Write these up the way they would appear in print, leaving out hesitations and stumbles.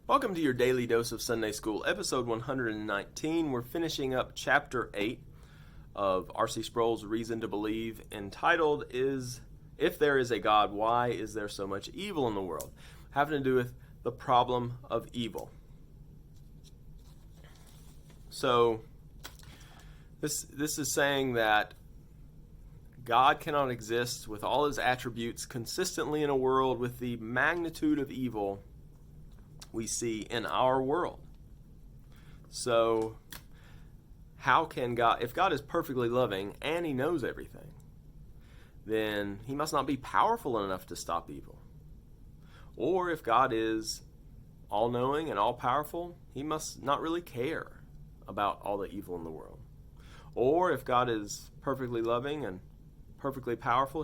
Welcome to your Daily Dose of Sunday School, episode 119. We're finishing up chapter 8 of R.C. Sproul's Reason to Believe, entitled If There Is a God, Why Is There So Much Evil in the World? Having to do with the problem of evil. So, this is saying that God cannot exist with all his attributes consistently in a world with the magnitude of evil we see in our world. So, how can God, if God is perfectly loving and he knows everything, then he must not be powerful enough to stop evil. Or if God is all-knowing and all-powerful, he must not really care about all the evil in the world. Or if God is perfectly loving and perfectly powerful,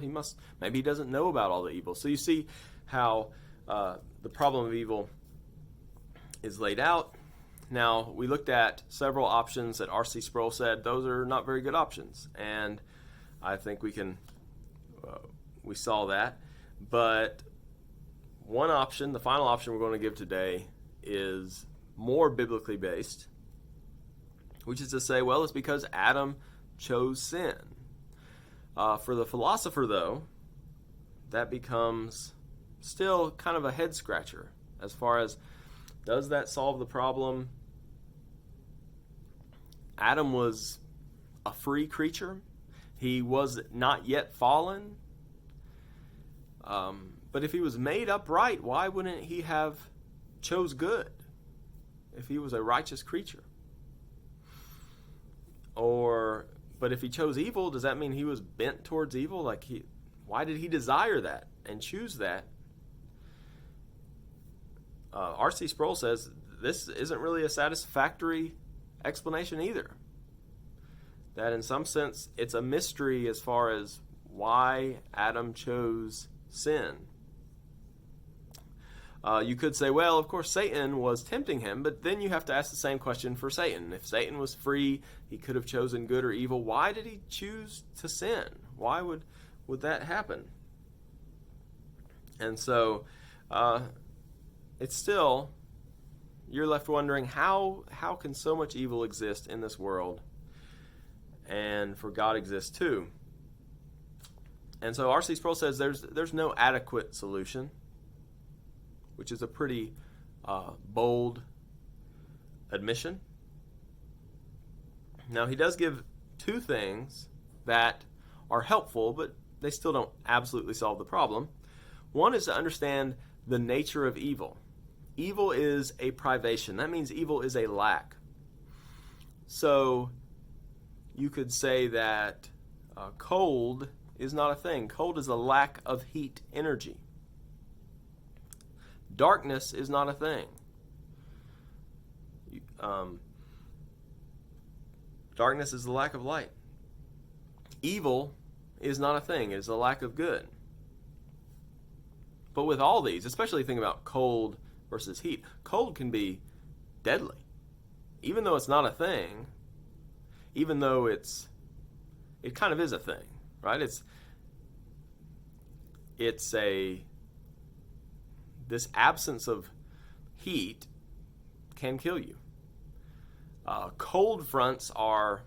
maybe he doesn't know about all the evil. So you see how the problem of evil is laid out. Now, we looked at several options that R.C. Sproul said those are not very good options, and I think we saw that. But one option, the final option we're going to give today, is more biblically based, which is to say, well, it's because Adam chose sin. For the philosopher, though, that becomes still kind of a head scratcher as far as, does that solve the problem? Adam was a free creature. He was not yet fallen. But if he was made upright, why wouldn't he have chose good if he was a righteous creature? But if he chose evil, does that mean he was bent towards evil? Why did he desire that and choose that? R.C. Sproul says this isn't really a satisfactory explanation either. That in some sense, it's a mystery as far as why Adam chose sin. You could say, well, of course, Satan was tempting him, but then you have to ask the same question for Satan. If Satan was free, he could have chosen good or evil. Why did he choose to sin? Why would that happen? And so, it's still, you're left wondering, how can so much evil exist in this world and for God exists too? And so R.C. Sproul says there's no adequate solution, which is a pretty bold admission. Now, he does give two things that are helpful, but they still don't absolutely solve the problem. One is to understand the nature of evil. Evil is a privation. That means evil is a lack. So you could say that cold is not a thing. Cold is a lack of heat energy. Darkness is not a thing. Darkness is the lack of light. Evil is not a thing. It is a lack of good. But with all these, especially think about cold versus heat, cold can be deadly. Even though it's not a thing, even though it kind of is a thing, right? This absence of heat can kill you. Cold fronts are,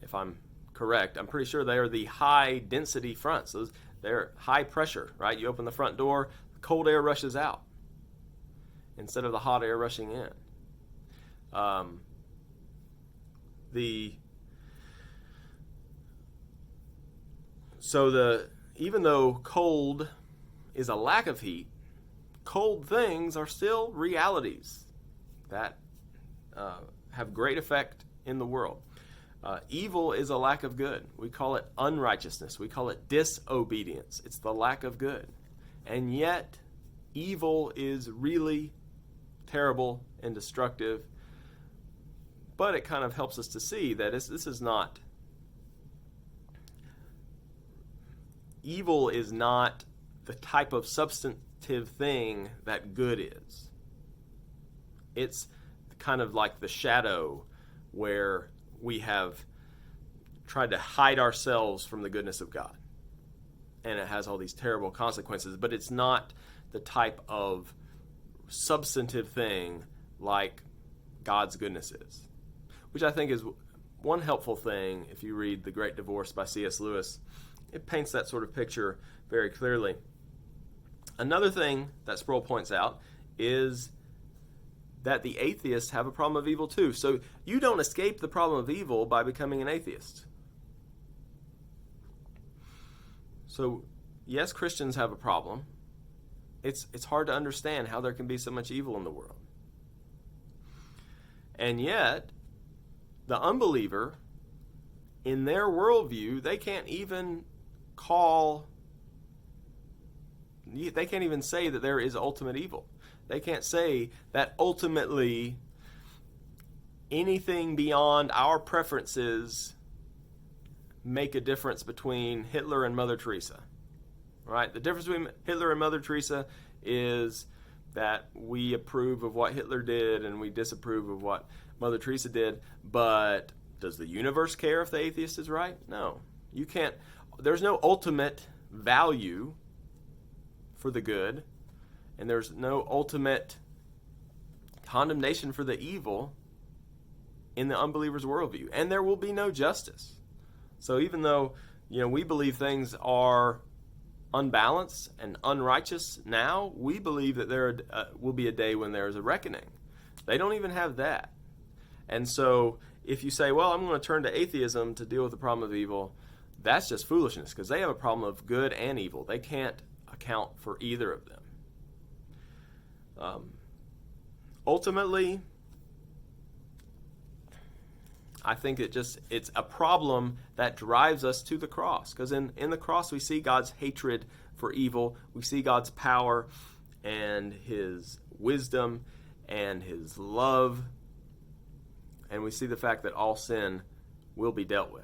if I'm correct, I'm pretty sure they are the high density fronts. They're high pressure, right? You open the front door, cold air rushes out instead of the hot air rushing in. Even though cold is a lack of heat, cold things are still realities that have great effect in the world. Evil is a lack of good. We call it unrighteousness. We call it disobedience. It's the lack of good. And yet, evil is really terrible and destructive. But it kind of helps us to see that this is not... Evil is not the type of substantive thing that good is. It's kind of like the shadow where we have tried to hide ourselves from the goodness of God. And it has all these terrible consequences, but it's not the type of substantive thing like God's goodness is, which I think is one helpful thing. If you read The Great Divorce by C.S. Lewis, it paints that sort of picture very clearly. Another thing that Sproul points out is that the atheists have a problem of evil too. So you don't escape the problem of evil by becoming an atheist. So yes, Christians have a problem. It's hard to understand how there can be so much evil in the world. And yet, the unbeliever, in their worldview, they can't even say that there is ultimate evil. They can't say that ultimately anything beyond our preferences make a difference between Hitler and Mother Teresa. Right? The difference between Hitler and Mother Teresa is that we approve of what Hitler did and we disapprove of what Mother Teresa did. But does the universe care if the atheist is right? No. You can't. There's no ultimate value for the good, and there's no ultimate condemnation for the evil in the unbeliever's worldview. And there will be no justice. So even though, we believe things are unbalanced and unrighteous now, we believe that there will be a day when there is a reckoning. They don't even have that. And so if you say, well, I'm going to turn to atheism to deal with the problem of evil, that's just foolishness, because they have a problem of good and evil. They can't account for either of them. Ultimately, I think it's a problem that drives us to the cross, because in the cross we see God's hatred for evil, we see God's power and his wisdom and his love, and we see the fact that all sin will be dealt with.